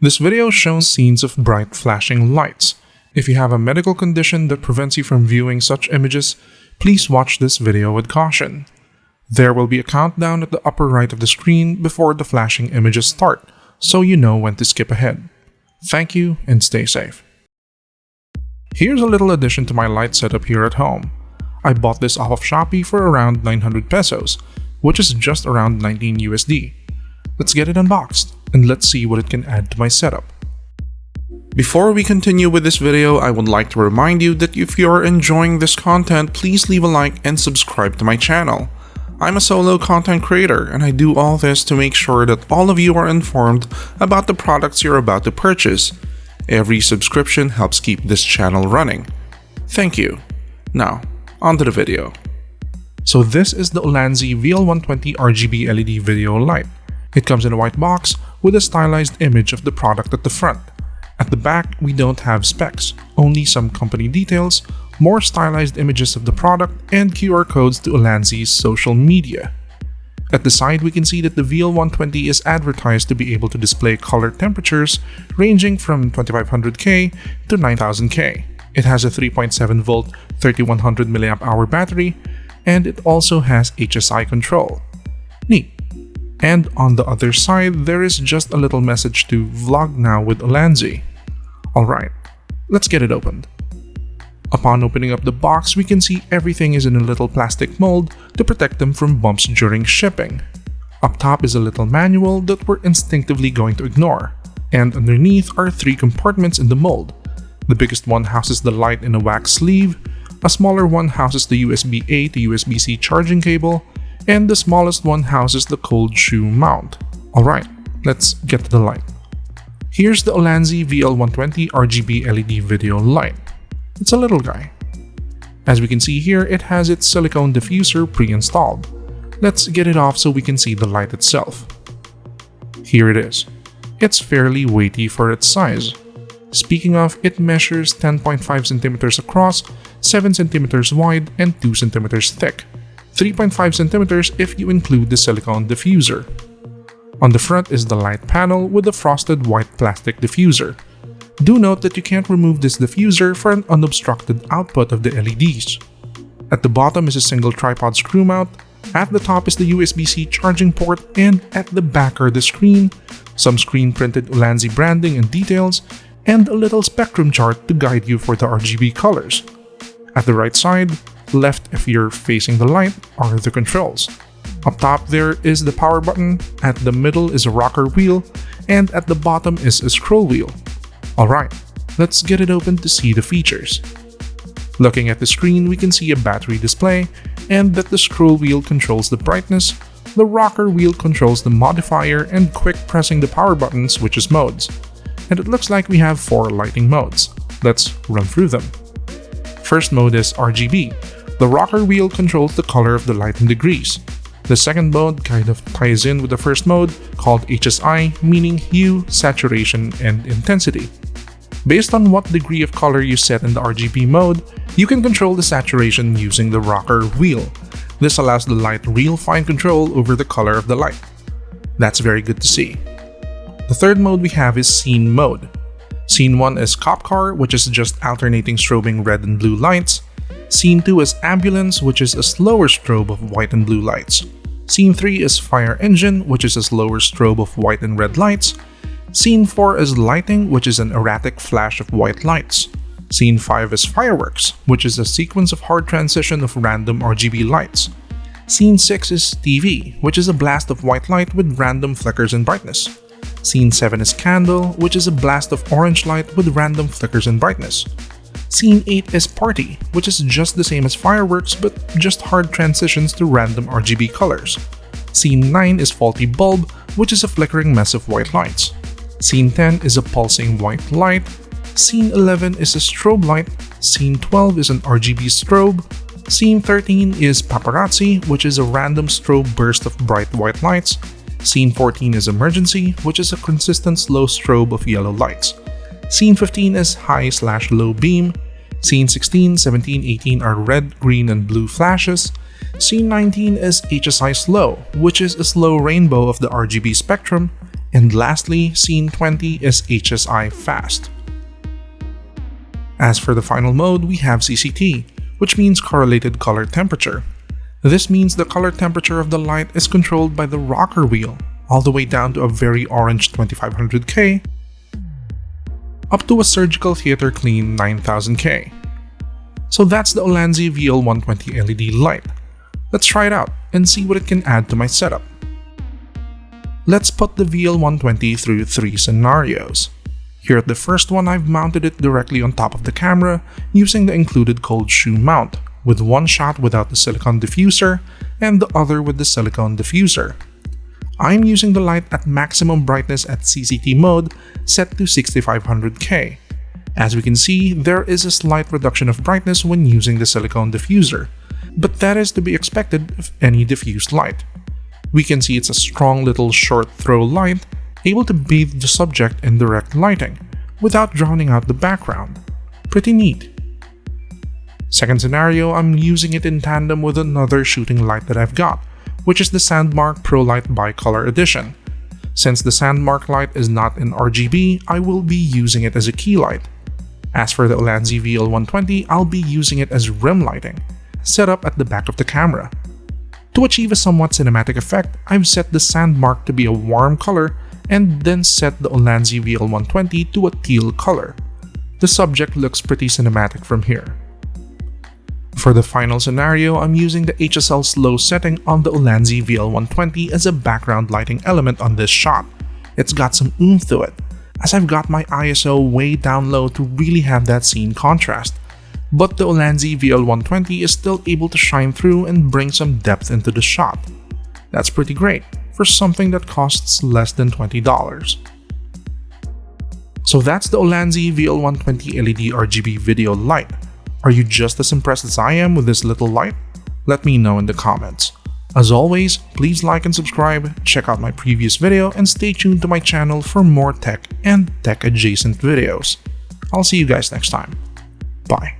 This video shows scenes of bright flashing lights. If you have a medical condition that prevents you from viewing such images, please watch this video with caution. There will be a countdown at the upper right of the screen before the flashing images start, so you know when to skip ahead. Thank you and stay safe. Here's a little addition to my light setup here at home. I bought this off of Shopee for around 900 pesos, which is just around 19 USD. Let's get it unboxed and let's see what it can add to my setup. Before we continue with this video, I would like to remind you that if you are enjoying this content, please leave a like and subscribe to my channel. I'm a solo content creator and I do all this to make sure that all of you are informed about the products you're about to purchase. Every subscription helps keep this channel running. Thank you. Now, on to the video. So this is the Ulanzi VL120 RGB LED Video Light. It comes in a white box with a stylized image of the product at the front. At the back, we don't have specs, only some company details, more stylized images of the product, and QR codes to Ulanzi's social media. At the side, we can see that the VL120 is advertised to be able to display color temperatures ranging from 2500K to 9000K. It has a 3.7 volt 3100 mAh battery, and it also has HSI control. Neat. And on the other side, there is just a little message to vlog now with Ulanzi. Alright, let's get it opened. Upon opening up the box, we can see everything is in a little plastic mold to protect them from bumps during shipping. Up top is a little manual that we're instinctively going to ignore, and underneath are 3 compartments in the mold. The biggest one houses the light in a wax sleeve, a smaller one houses the USB-A to USB-C charging cable, and the smallest one houses the cold shoe mount. Alright, let's get to the light. Here's the Ulanzi VL120 RGB LED Video Light. It's a little guy. As we can see here, it has its silicone diffuser pre-installed. Let's get it off so we can see the light itself. Here it is. It's fairly weighty for its size. Speaking of, it measures 10.5 cm across, 7 cm wide, and 2 cm thick. 3.5 cm if you include the silicone diffuser. On the front is the light panel with a frosted white plastic diffuser. Do note that you can't remove this diffuser for an unobstructed output of the LEDs. At the bottom is a single tripod screw mount, at the top is the USB-C charging port, and at the back are the screen, some screen printed Ulanzi branding and details, and a little spectrum chart to guide you for the RGB colors. At the right side, left if you're facing the light, are the controls. Up top there is the power button, at the middle is a rocker wheel, and at the bottom is a scroll wheel. Alright, let's get it open to see the features. Looking at the screen, we can see a battery display, and that the scroll wheel controls the brightness, the rocker wheel controls the modifier, and quick pressing the power button switches modes. And it looks like we have 4 lighting modes. Let's run through them. First mode is RGB. The rocker wheel controls the color of the light in degrees. The second mode kind of ties in with the first mode, called HSI, meaning hue, saturation, and intensity. Based on what degree of color you set in the RGB mode, you can control the saturation using the rocker wheel. This allows the light real fine control over the color of the light. That's very good to see. The third mode we have is Scene mode. Scene 1 is Cop Car, which is just alternating strobing red and blue lights. Scene 2 is Ambulance, which is a slower strobe of white and blue lights. Scene 3 is Fire Engine, which is a slower strobe of white and red lights. Scene 4 is Lighting, which is an erratic flash of white lights. Scene 5 is Fireworks, which is a sequence of hard transition of random RGB lights. Scene 6 is TV, which is a blast of white light with random flickers and brightness. Scene 7 is Candle, which is a blast of orange light with random flickers and brightness. Scene 8 is Party, which is just the same as Fireworks but just hard transitions to random RGB colors. Scene 9 is Faulty Bulb, which is a flickering mess of white lights. Scene 10 is a pulsing white light. Scene 11 is a strobe light. Scene 12 is an RGB strobe. Scene 13 is Paparazzi, which is a random strobe burst of bright white lights. Scene 14 is Emergency, which is a consistent slow strobe of yellow lights. Scene 15 is High/Low Beam. Scene 16, 17, 18 are red, green, and blue flashes. Scene 19 is HSI Slow, which is a slow rainbow of the RGB spectrum. And lastly, Scene 20 is HSI fast. As for the final mode, we have CCT, which means correlated color temperature. This means the color temperature of the light is controlled by the rocker wheel, all the way down to a very orange 2500K, up to a surgical theater clean 9000K. So that's the Ulanzi VL120 LED light. Let's try it out and see what it can add to my setup. Let's put the VL120 through 3 scenarios. Here at the first one, I've mounted it directly on top of the camera using the included cold shoe mount, with one shot without the silicone diffuser and the other with the silicone diffuser. I'm using the light at maximum brightness at CCT mode set to 6500K. As we can see, there is a slight reduction of brightness when using the silicone diffuser, but that is to be expected of any diffused light. We can see it's a strong little short throw light, able to bathe the subject in direct lighting, without drowning out the background. Pretty neat. Second scenario, I'm using it in tandem with another shooting light that I've got, which is the Sandmark Pro Light Bicolor Edition. Since the Sandmark light is not in RGB, I will be using it as a key light. As for the Ulanzi VL120, I'll be using it as rim lighting, set up at the back of the camera. To achieve a somewhat cinematic effect, I've set the Sandmark to be a warm color and then set the Ulanzi VL120 to a teal color. The subject looks pretty cinematic from here. For the final scenario, I'm using the HSL slow setting on the Ulanzi VL120 as a background lighting element on this shot. It's got some oomph to it, as I've got my ISO way down low to really have that scene contrast. But the Ulanzi VL120 is still able to shine through and bring some depth into the shot. That's pretty great for something that costs less than $20. So that's the Ulanzi VL120 LED RGB Video Light. Are you just as impressed as I am with this little light? Let me know in the comments. As always, please like and subscribe, check out my previous video, and stay tuned to my channel for more tech and tech adjacent videos. I'll see you guys next time. Bye.